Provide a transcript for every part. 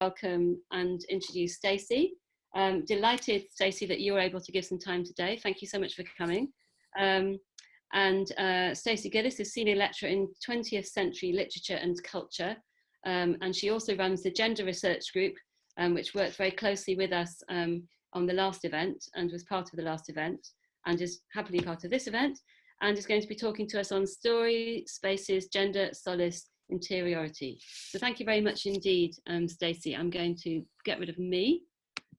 welcome and introduce Stacy. Delighted, Stacy, that you were able to give some time today. Thank you so much for coming. Stacy Gillis is Senior Lecturer in 20th Century Literature and Culture, and she also runs the Gender Research Group, which worked very closely with us on the last event and was part of the last event and is happily part of this event, and is going to be talking to us on story, spaces, gender, solace, interiority. So thank you very much indeed, Stacy. I'm going to get rid of me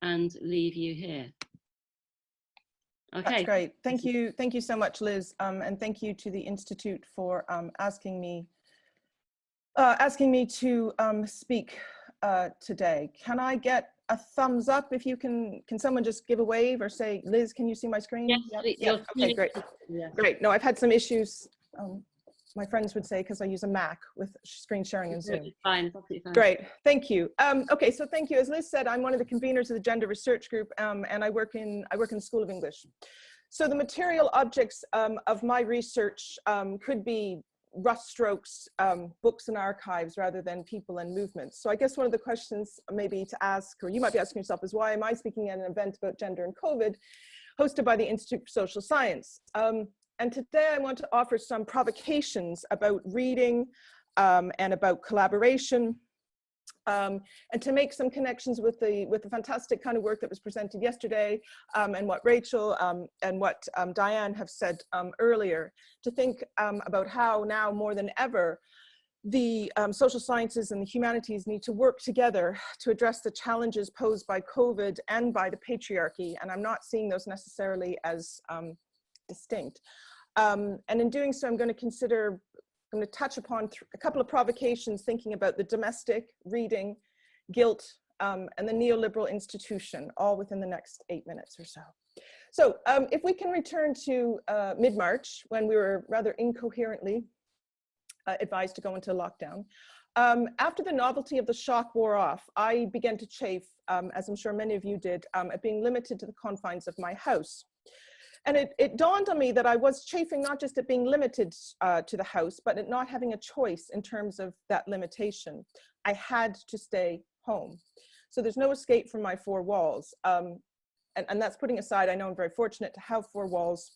and leave you here. Okay. That's great. Thank you. Thank you so much, Liz. And thank you to the Institute for asking me to speak today. Can I get a thumbs up if you can someone just give a wave or say, Liz, can you see my screen? Yes, yeah. Okay, great. Yeah. Great. No, I've had some issues. My friends would say, because I use a Mac with screen sharing and Zoom. Fine, absolutely fine. Great, thank you. Okay, so thank you. As Liz said, I'm one of the conveners of the Gender Research Group, and I work in the School of English. So the material objects of my research could be rough strokes, books and archives, rather than people and movements. So I guess one of the questions maybe to ask, or you might be asking yourself, is why am I speaking at an event about gender and COVID, hosted by the Institute for Social Science? And today I want to offer some provocations about reading and about collaboration, and to make some connections with the fantastic kind of work that was presented yesterday, and what Rachel and what Diane have said earlier, to think about how now more than ever the social sciences and the humanities need to work together to address the challenges posed by COVID and by the patriarchy. And I'm not seeing those necessarily as distinct. And in doing so, I'm going to touch upon a couple of provocations thinking about the domestic, reading, guilt, and the neoliberal institution, all within the next 8 minutes or so. So if we can return to mid-March, when we were rather incoherently advised to go into lockdown, after the novelty of the shock wore off, I began to chafe, as I'm sure many of you did, at being limited to the confines of my house. And it dawned on me that I was chafing not just at being limited to the house, but at not having a choice in terms of that limitation. I had to stay home. So there's no escape from my four walls. And that's putting aside, I know I'm very fortunate to have four walls,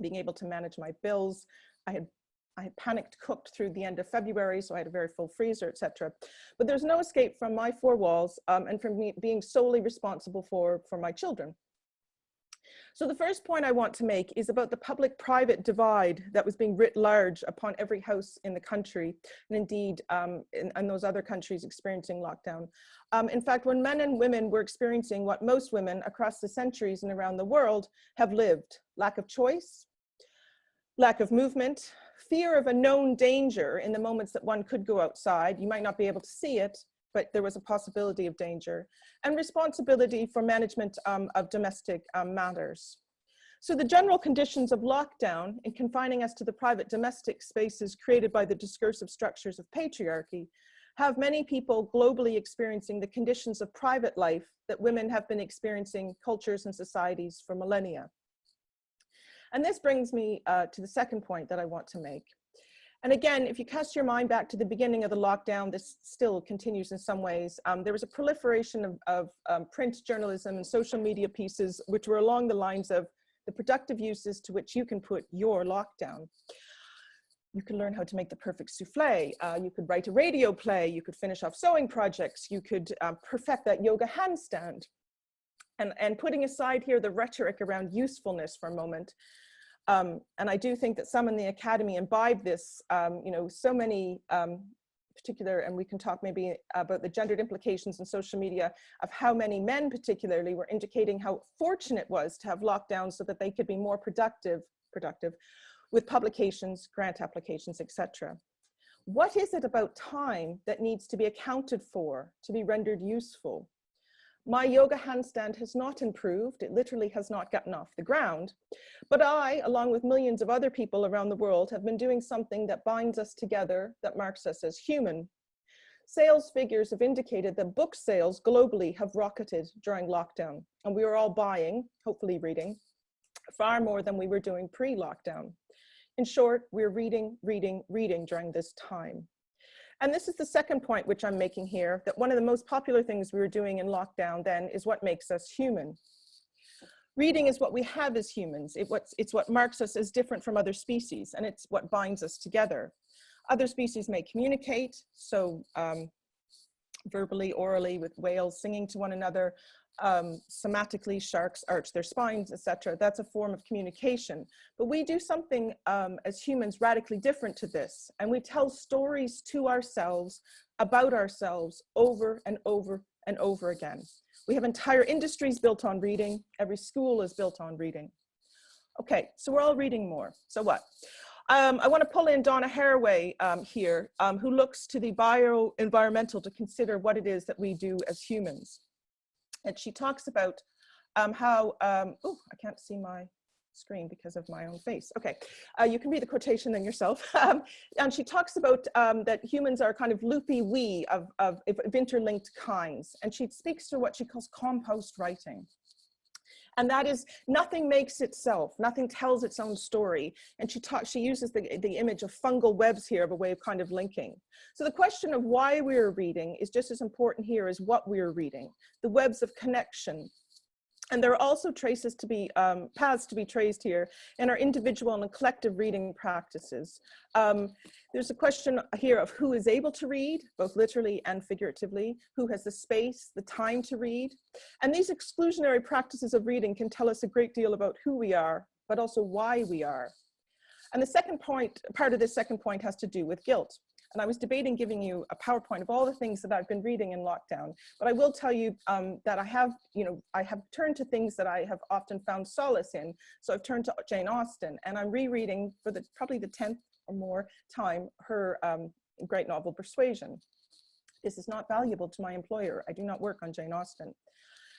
being able to manage my bills. I had panicked cooked through the end of February, so I had a very full freezer, etc. But there's no escape from my four walls and from me being solely responsible for my children. So the first point I want to make is about the public-private divide that was being writ large upon every house in the country, and indeed in those other countries experiencing lockdown. In fact, when men and women were experiencing what most women across the centuries and around the world have lived: lack of choice, lack of movement, fear of a known danger in the moments that one could go outside. You might not be able to see it, but there was a possibility of danger, and responsibility for management of domestic matters. So the general conditions of lockdown in confining us to the private domestic spaces created by the discursive structures of patriarchy have many people globally experiencing the conditions of private life that women have been experiencing cultures and societies for millennia. And this brings me to the second point that I want to make. And again, if you cast your mind back to the beginning of the lockdown, this still continues in some ways. There was a proliferation of print journalism and social media pieces, which were along the lines of the productive uses to which you can put your lockdown. You could learn how to make the perfect souffle. You could write a radio play. You could finish off sewing projects. You could perfect that yoga handstand. And putting aside here the rhetoric around usefulness for a moment, and I do think that some in the academy imbibe this, you know, so many particular, and we can talk maybe about the gendered implications in social media of how many men particularly were indicating how fortunate it was to have lockdowns so that they could be more productive with publications, grant applications, etc. What is it about time that needs to be accounted for to be rendered useful? My yoga handstand has not improved. It literally has not gotten off the ground. But I, along with millions of other people around the world, have been doing something that binds us together, that marks us as human. Sales figures have indicated that book sales globally have rocketed during lockdown, and we are all buying, hopefully reading, far more than we were doing pre-lockdown. In short, we're reading during this time. And this is the second point which I'm making here, that one of the most popular things we were doing in lockdown then is what makes us human. Reading is what we have as humans. It's what marks us as different from other species, and it's what binds us together. Other species may communicate, so verbally, orally, with whales singing to one another, somatically, sharks arch their spines, etc. That's a form of communication. But we do something as humans radically different to this, and we tell stories to ourselves, about ourselves, over and over and over again. We have entire industries built on reading. Every school is built on reading. Okay, so we're all reading more. So what? I want to pull in Donna Haraway here, who looks to the bioenvironmental to consider what it is that we do as humans. And she talks about how, oh, I can't see my screen because of my own face. Okay, you can read the quotation then yourself. And she talks about that humans are kind of loopy we of interlinked kinds. And she speaks to what she calls compost writing. And that is, nothing makes itself, nothing tells its own story. And she uses the image of fungal webs here of a way of kind of linking. So the question of why we're reading is just as important here as what we're reading, the webs of connection. And there are also traces to be, paths to be traced here in our individual and collective reading practices. There's a question here of who is able to read, both literally and figuratively, who has the space, the time to read. And these exclusionary practices of reading can tell us a great deal about who we are, but also why we are. And the second point, part of this second point has to do with guilt. And I was debating giving you a PowerPoint of all the things that I've been reading in lockdown, but I will tell you that I have turned to things that I have often found solace in. So I've turned to Jane Austen, and I'm rereading for probably the 10th or more time her great novel Persuasion. This is not valuable to my employer. I do not work on Jane Austen.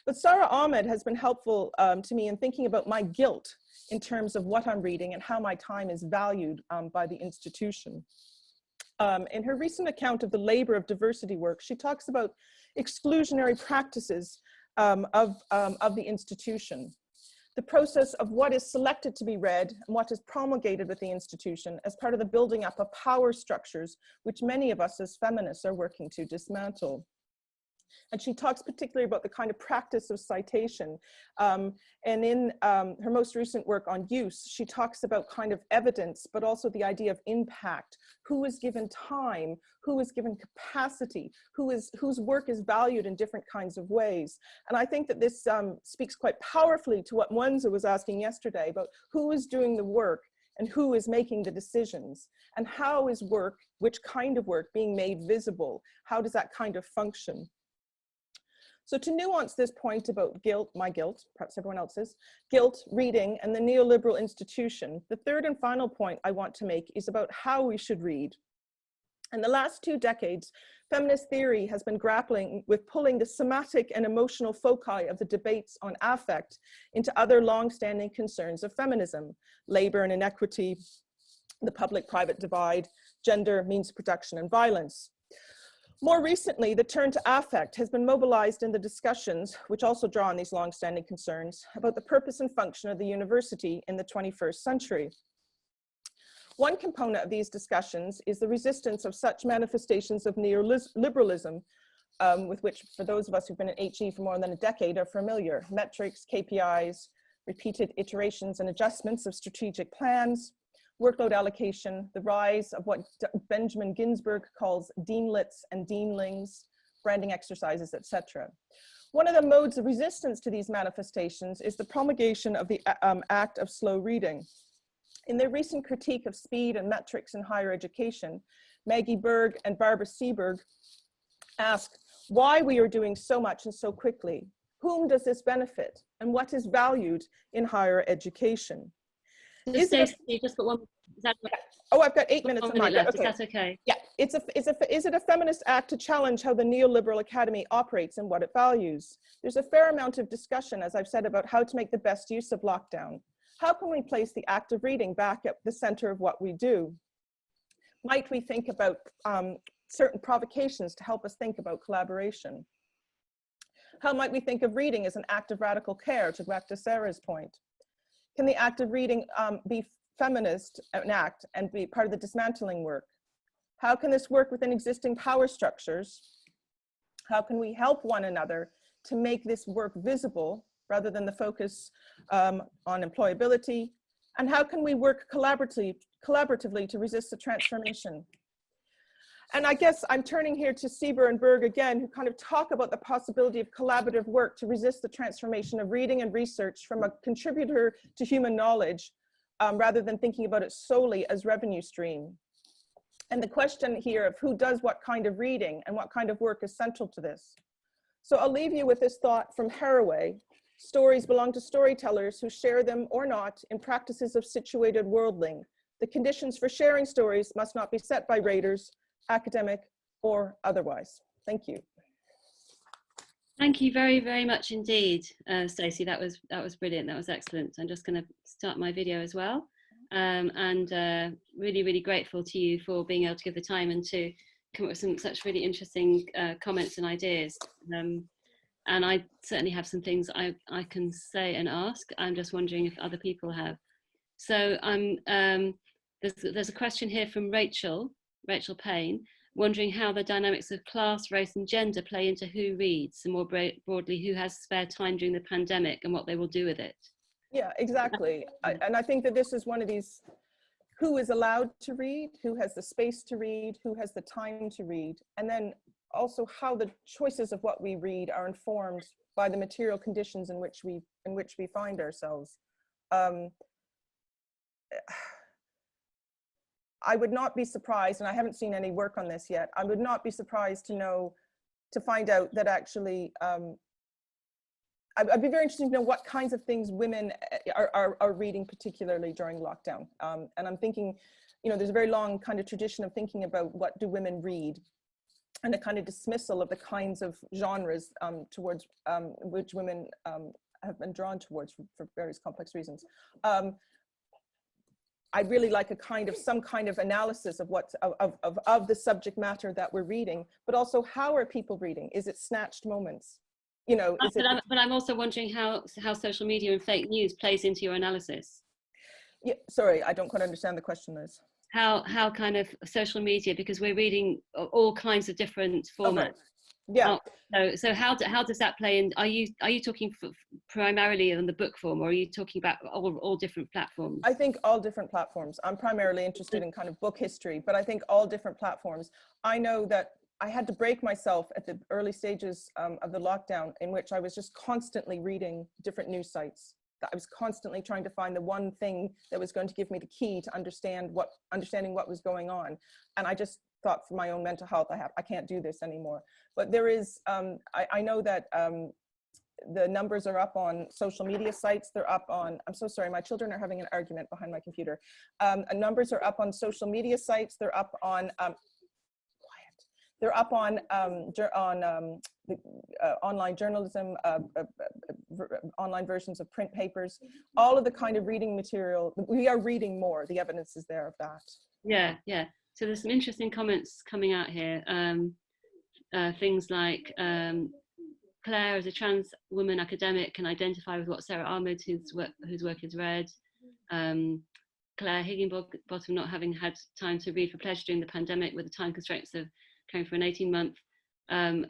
But Sarah Ahmed has been helpful to me in thinking about my guilt in terms of what I'm reading and how my time is valued by the institution. In her recent account of the labor of diversity work, she talks about exclusionary practices of the institution, the process of what is selected to be read and what is promulgated with the institution as part of the building up of power structures, which many of us as feminists are working to dismantle. And she talks particularly about the kind of practice of citation. And in her most recent work on use, she talks about kind of evidence, but also the idea of impact. Who is given time? Who is given capacity? Whose work is valued in different kinds of ways? And I think that this speaks quite powerfully to what Mwenza was asking yesterday about who is doing the work and who is making the decisions, and how is work, which kind of work, being made visible? How does that kind of function? So to nuance this point about guilt, my guilt, perhaps everyone else's, guilt, reading, and the neoliberal institution, the third and final point I want to make is about how we should read. In the last 2 decades, feminist theory has been grappling with pulling the somatic and emotional foci of the debates on affect into other long-standing concerns of feminism: labor and inequity, the public-private divide, gender, means of production, and violence. More recently, the turn to affect has been mobilized in the discussions, which also draw on these long-standing concerns, about the purpose and function of the university in the 21st century. One component of these discussions is the resistance of such manifestations of neoliberalism, with which, for those of us who've been at HE for more than a decade, are familiar: metrics, KPIs, repeated iterations and adjustments of strategic plans, workload allocation, the rise of what Benjamin Ginsberg calls deanlets and deanlings, branding exercises, etc. One of the modes of resistance to these manifestations is the promulgation of the act of slow reading. In their recent critique of speed and metrics in higher education, Maggie Berg and Barbara Seberg ask why we are doing so much and so quickly. Whom does this benefit? And what is valued in higher education? Just put one. Is that right? Oh, I've got 8 minutes on my left. Okay. Is that okay? Yeah. Is it a feminist act to challenge how the neoliberal academy operates and what it values? There's a fair amount of discussion, as I've said, about how to make the best use of lockdown. How can we place the act of reading back at the center of what we do? Might we think about certain provocations to help us think about collaboration? How might we think of reading as an act of radical care, to go back to Sarah's point? Can the act of reading be feminist, an act, and be part of the dismantling work? How can this work within existing power structures? How can we help one another to make this work visible rather than the focus on employability? And how can we work collaboratively to resist the transformation? And I guess I'm turning here to Sieber and Berg again, who kind of talk about the possibility of collaborative work to resist the transformation of reading and research from a contributor to human knowledge, rather than thinking about it solely as revenue stream. And the question here of who does what kind of reading and what kind of work is central to this. So I'll leave you with this thought from Haraway: stories belong to storytellers who share them or not in practices of situated worldling. The conditions for sharing stories must not be set by raters, academic or otherwise. Thank you. Thank you very, very much indeed, Stacey. That was brilliant. That was excellent. I'm just going to start my video as well. Really, really grateful to you for being able to give the time and to come up with such really interesting comments and ideas. And I certainly have some things I can say and ask. I'm just wondering if other people have. So there's a question here from Rachel Payne, wondering how the dynamics of class, race and gender play into who reads, and more broadly, who has spare time during the pandemic and what they will do with it. Yeah, exactly. And I think that this is one of these, who is allowed to read, who has the space to read, who has the time to read, and then also how the choices of what we read are informed by the material conditions in which we find ourselves. I would not be surprised, and I haven't seen any work on this yet, I would not be surprised to find out that actually, I'd be very interested to know what kinds of things women are reading, particularly during lockdown. And I'm thinking, there's a very long kind of tradition of thinking about what do women read, and a kind of dismissal of the kinds of genres towards which women have been drawn towards for various complex reasons. I'd really like some kind of analysis of what's of the subject matter that we're reading, but also how are people reading? Is it snatched moments? But I'm also wondering how social media and fake news plays into your analysis. Yeah, sorry, I don't quite understand the question, Liz. How kind of social media, because we're reading all kinds of different formats. Okay. Yeah. So how does that play in? Are you talking primarily on the book form, or are you talking about all different platforms? I think all different platforms. I'm primarily interested in kind of book history, but I think all different platforms. I know that I had to break myself at the early stages of the lockdown, in which I was just constantly reading different news sites. I was constantly trying to find the one thing that was going to give me the key to understanding what was going on. And I just thought, for my own mental health, I can't do this anymore. But there is, I know that the numbers are up on social media sites. They're up on, I'm so sorry, my children are having an argument behind my computer. Numbers are up on social media sites. They're up on, they're up on online journalism, online versions of print papers, all of the kind of reading material. We are reading more. The evidence is there of that. Yeah, yeah. So there's some interesting comments coming out here. Things like Claire, as a trans woman academic, can identify with what Sarah Ahmed, whose work is read. Claire Higginbottom, not having had time to read for pleasure during the pandemic with the time constraints of caring for an 18-month. And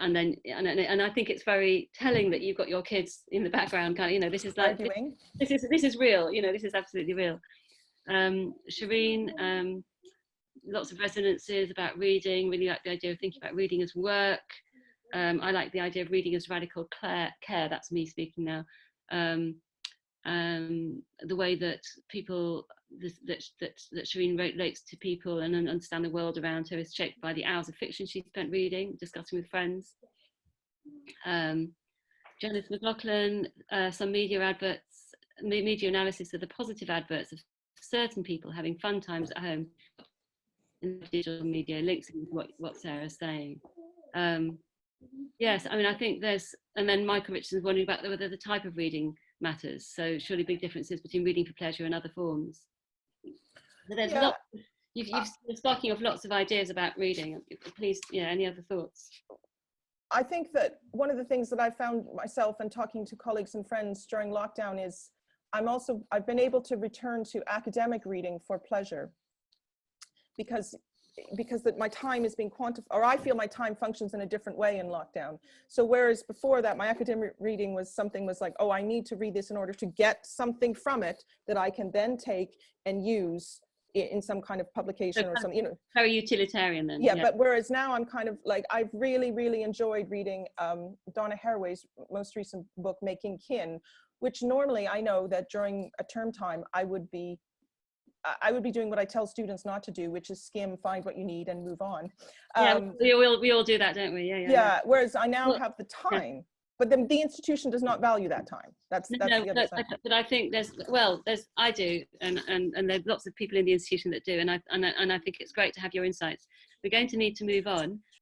I think it's very telling that you've got your kids in the background, kind of, this is like, this is real, this is absolutely real. Shireen, lots of resonances about reading, really like the idea of thinking about reading as work. I like the idea of reading as radical care, that's me speaking now. The way that people, that Shireen relates to people and understand the world around her is shaped by the hours of fiction she spent reading, discussing with friends. Janice McLaughlin, some media analysis of the positive adverts of certain people having fun times at home in digital media, links in what Sarah's saying. Yes, I mean, I think there's, and then Michael Richardson's wondering about whether the type of reading matters. So surely big differences between reading for pleasure and other forms. But there's lots, you're sparking off lots of ideas about reading. Please, any other thoughts? I think that one of the things that I found myself and talking to colleagues and friends during lockdown is I've been able to return to academic reading for pleasure, because because that my time is being quantified, or I feel my time functions in a different way in lockdown. So whereas before that, my academic reading was like, oh, I need to read this in order to get something from it that I can then take and use in some kind of publication or something, you know. Very utilitarian then. Yeah, but whereas now I'm kind of like, I've really enjoyed reading Donna Haraway's most recent book, Making Kin, which normally I know that during a term time, I would be doing what I tell students not to do, which is skim, find what you need and move on. Yeah, we all do that, don't we? Yeah, whereas I now have the time, but then the institution does not value that time. That's the other side. But I think I do, and there's lots of people in the institution that do, and I think it's great to have your insights. We're going to need to move on.